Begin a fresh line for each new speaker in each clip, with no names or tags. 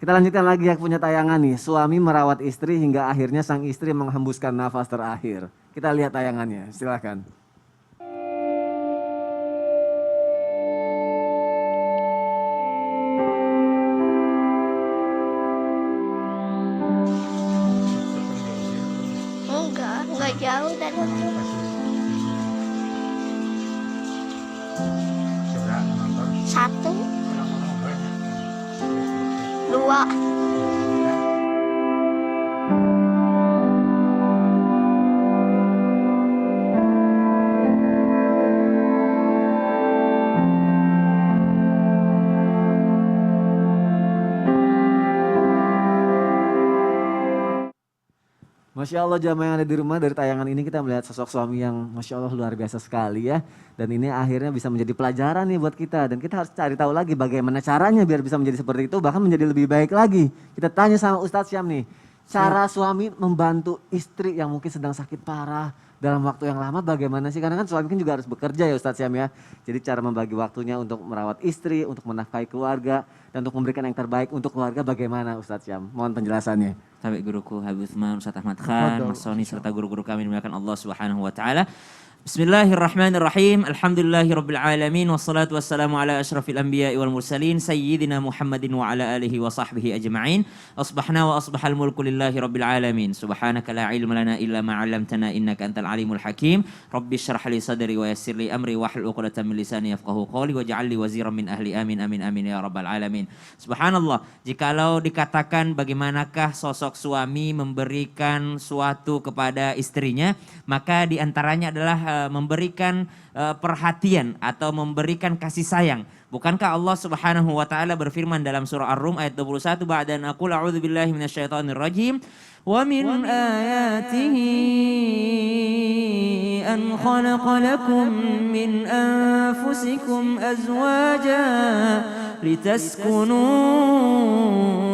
Kita lanjutkan lagi yang punya tayangan nih. Suami merawat istri hingga akhirnya sang istri menghembuskan nafas terakhir. Kita lihat tayangannya, silakan.
Enggak jauh dari satu, dua.
Masya Allah jamaah yang ada di rumah, dari tayangan ini kita melihat sosok suami yang Masya Allah luar biasa sekali ya. Dan ini akhirnya bisa menjadi pelajaran nih buat kita. Dan kita harus cari tahu lagi bagaimana caranya biar bisa menjadi seperti itu, bahkan menjadi lebih baik lagi. Kita tanya sama Ustadz Syam nih, cara suami membantu istri yang mungkin sedang sakit parah dalam waktu yang lama bagaimana sih? Karena kan suami kan juga harus bekerja ya Ustadz Syam ya. Jadi cara membagi waktunya untuk merawat istri, untuk menafkahi keluarga, dan untuk memberikan yang terbaik untuk keluarga bagaimana Ustadz Syam? Mohon penjelasannya.
Sampai guruku Habib Utsman, Ustaz Ahmad Khan, Mas Soni serta guru-guru kami dimuliakan Allah Subhanahu wa taala. Bismillahirrahmanirrahim. Alhamdulillahirabbil alamin wassalatu wassalamu ala asyrafil anbiya'i wal mursalin sayyidina Muhammadin wa ala alihi wa sahbihi ajma'in. Asbahna wa asbahal mulku lillahi rabbil alamin. Subhanaka la ilma lana illa ma 'allamtana innaka antal alimul hakim. Rabbi shrah li sadri wa yassir li amri wahlul 'uqdatam min lisani yafqahu qawli waj'al li waziran min ahli amin amin amin ya rabbal alamin. Subhanallah, jikalau dikatakan bagaimanakah sosok suami memberikan suatu kepada istrinya, maka diantaranya adalah memberikan perhatian atau memberikan kasih sayang. Bukankah Allah Subhanahu wa taala berfirman dalam surah Ar-Rum ayat 21, ba'da an aqul a'udzu billahi minasyaitonir rajim, wa min ayatihi an khalaqa lakum min anfusikum azwaja litaskunu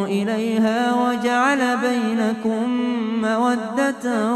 ilaiha wa ja'ala bainakum mawaddatan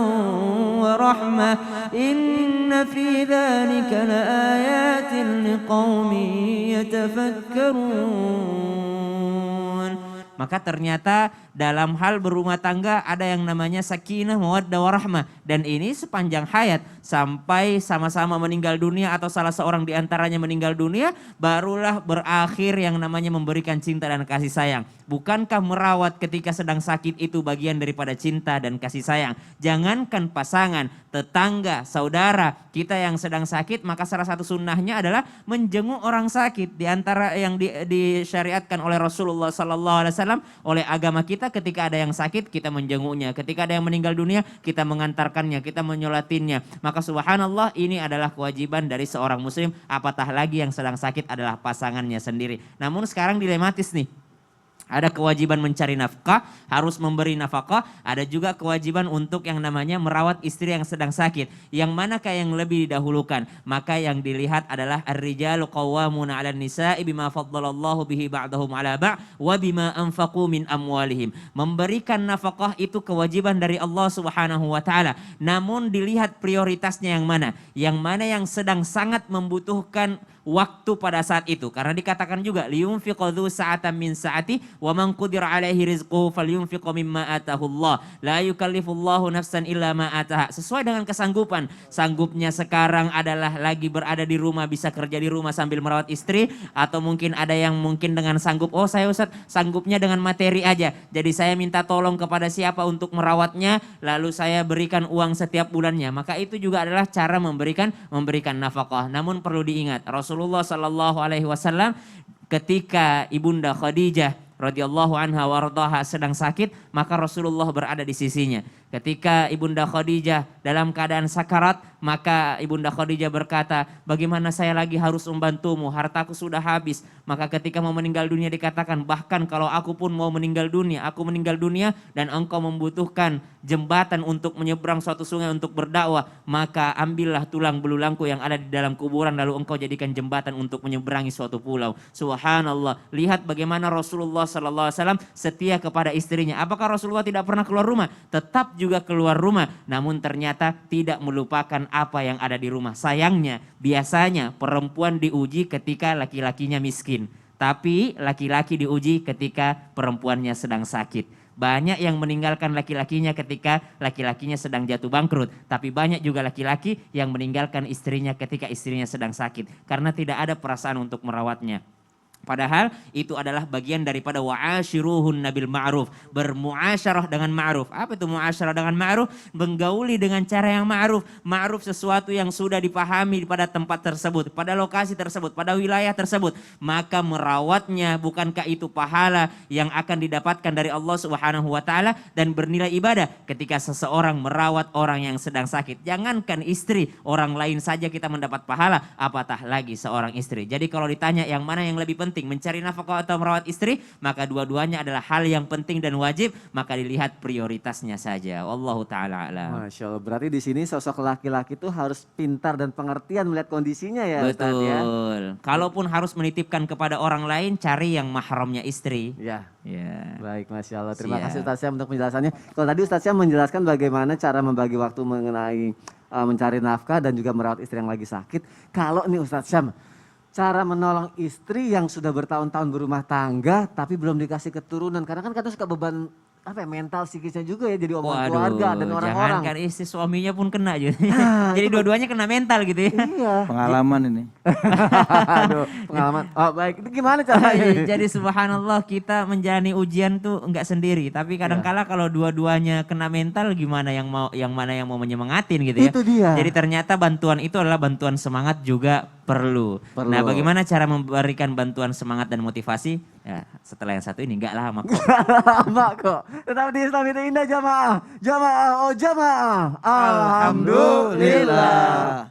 wa rahmah inna fi dzalika laayatin liqaumin yatafakkarun. Maka ternyata dalam hal berumah tangga ada yang namanya sakinah, mawaddah, warahmah. Dan ini sepanjang hayat sampai sama-sama meninggal dunia atau salah seorang di antaranya meninggal dunia, barulah berakhir yang namanya memberikan cinta dan kasih sayang. Bukankah merawat ketika sedang sakit itu bagian daripada cinta dan kasih sayang? Jangankan pasangan, tetangga, saudara kita yang sedang sakit, maka salah satu sunnahnya adalah menjenguk orang sakit. Di antara yang disyariatkan oleh Rasulullah SAW, oleh agama kita, ketika ada yang sakit kita menjenguknya, ketika ada yang meninggal dunia kita mengantarkannya, kita menyolatinnya. Maka subhanallah, ini adalah kewajiban dari seorang muslim, apatah lagi yang sedang sakit adalah pasangannya sendiri. Namun sekarang dilematis nih. Ada kewajiban mencari nafkah, harus memberi nafkah. Ada juga kewajiban untuk yang namanya merawat istri yang sedang sakit. Yang manakah yang lebih didahulukan? Maka yang dilihat adalah ar-rijalu qawwamuna 'alan nisa'i bima faddalallahu bihi ba'dahum 'ala ba' wa bima anfaqu min amwalihim. Memberikan nafkah itu kewajiban dari Allah Subhanahu wa taala. Namun dilihat prioritasnya yang mana? Yang mana yang sedang sangat membutuhkan waktu pada saat itu. Karena dikatakan juga liyunfiqu dzu sa'atan min sa'ati wa man qudira 'alaihi rizquhu falyunfiqu mimma atahullah. La yukallifullahu nafsan illa ma ataha. Sesuai dengan kesanggupan. Sanggupnya sekarang adalah lagi berada di rumah, bisa kerja di rumah sambil merawat istri, atau mungkin ada yang mungkin dengan sanggup, oh saya Ustaz sanggupnya dengan materi aja. Jadi saya minta tolong kepada siapa untuk merawatnya, lalu saya berikan uang setiap bulannya. Maka itu juga adalah cara memberikan nafkah. Namun perlu diingat, Rasulullah Sallallahu Alaihi Wasallam ketika ibunda Khadijah radhiyallahu anha wardaha sedang sakit, maka Rasulullah berada di sisinya. Ketika ibunda Khadijah dalam keadaan sakarat, maka ibunda Khadijah berkata, bagaimana saya lagi harus membantumu, hartaku sudah habis. Maka ketika mau meninggal dunia dikatakan, bahkan kalau aku pun mau meninggal dunia, aku meninggal dunia dan engkau membutuhkan jembatan untuk menyeberang suatu sungai untuk berdakwah, maka ambillah tulang belulangku yang ada di dalam kuburan lalu engkau jadikan jembatan untuk menyeberangi suatu pulau. Subhanallah, lihat bagaimana Rasulullah SAW setia kepada istrinya. Apakah Rasulullah tidak pernah keluar rumah? Tetap juga keluar rumah, namun ternyata tidak melupakan apa yang ada di rumah. Sayangnya biasanya perempuan diuji ketika laki-lakinya miskin. Tapi laki-laki diuji ketika perempuannya sedang sakit. Banyak yang meninggalkan laki-lakinya ketika laki-lakinya sedang jatuh bangkrut. Tapi banyak juga laki-laki yang meninggalkan istrinya ketika istrinya sedang sakit. Karena tidak ada perasaan untuk merawatnya. Padahal itu adalah bagian daripada wa'ashiruhun nabil ma'ruf. Bermuasyarah dengan ma'ruf. Apa itu muasyarah dengan ma'ruf? Menggauli dengan cara yang ma'ruf. Ma'ruf sesuatu yang sudah dipahami pada tempat tersebut. Pada lokasi tersebut. Pada wilayah tersebut. Maka merawatnya bukankah itu pahala yang akan didapatkan dari Allah Subhanahu wa ta'ala. Dan bernilai ibadah ketika seseorang merawat orang yang sedang sakit. Jangankan istri, orang lain saja kita mendapat pahala. Apatah lagi seorang istri. Jadi kalau ditanya yang mana yang lebih penting, mencari nafkah atau merawat istri, maka dua-duanya adalah hal yang penting dan wajib, maka dilihat prioritasnya saja. Wallahu taala a'lam.
Masya Allah, berarti di sini sosok laki-laki itu harus pintar dan pengertian melihat kondisinya ya Ustaz ya.
Betul. Kalaupun harus menitipkan kepada orang lain, cari yang mahramnya istri.
Ya.
Ya.
Baik, Masya Allah. Terima
Siap.
kasih Ustaz Syam untuk penjelasannya. Kalau tadi Ustaz Syam menjelaskan bagaimana cara membagi waktu mengenai mencari nafkah dan juga merawat istri yang lagi sakit. Kalau nih Ustaz Syam, cara menolong istri yang sudah bertahun-tahun berumah tangga tapi belum dikasih keturunan. Karena kan kadang suka beban apa ya, mental psikisnya juga ya jadi omongan keluarga dan orang-orang.
Jangankan istri, suaminya pun kena jadi.
Nah,
Jadi dua-duanya kena mental gitu ya.
Iya.
Pengalaman ini.
Aduh, pengalaman. Oh, baik. Itu gimana caranya?
Jadi subhanallah kita menjalani ujian tuh enggak sendiri, tapi kadangkala kalau dua-duanya kena mental gimana yang mana yang mau menyemangatin gitu ya.
Itu dia.
Jadi ternyata bantuan itu adalah bantuan semangat juga perlu. Nah, bagaimana cara memberikan bantuan semangat dan motivasi? Ya, setelah yang satu ini enggak lama kok.
Lama kok. Tetap di Islam itu indah jamaah. Jamaah, oh jamaah. Alhamdulillah.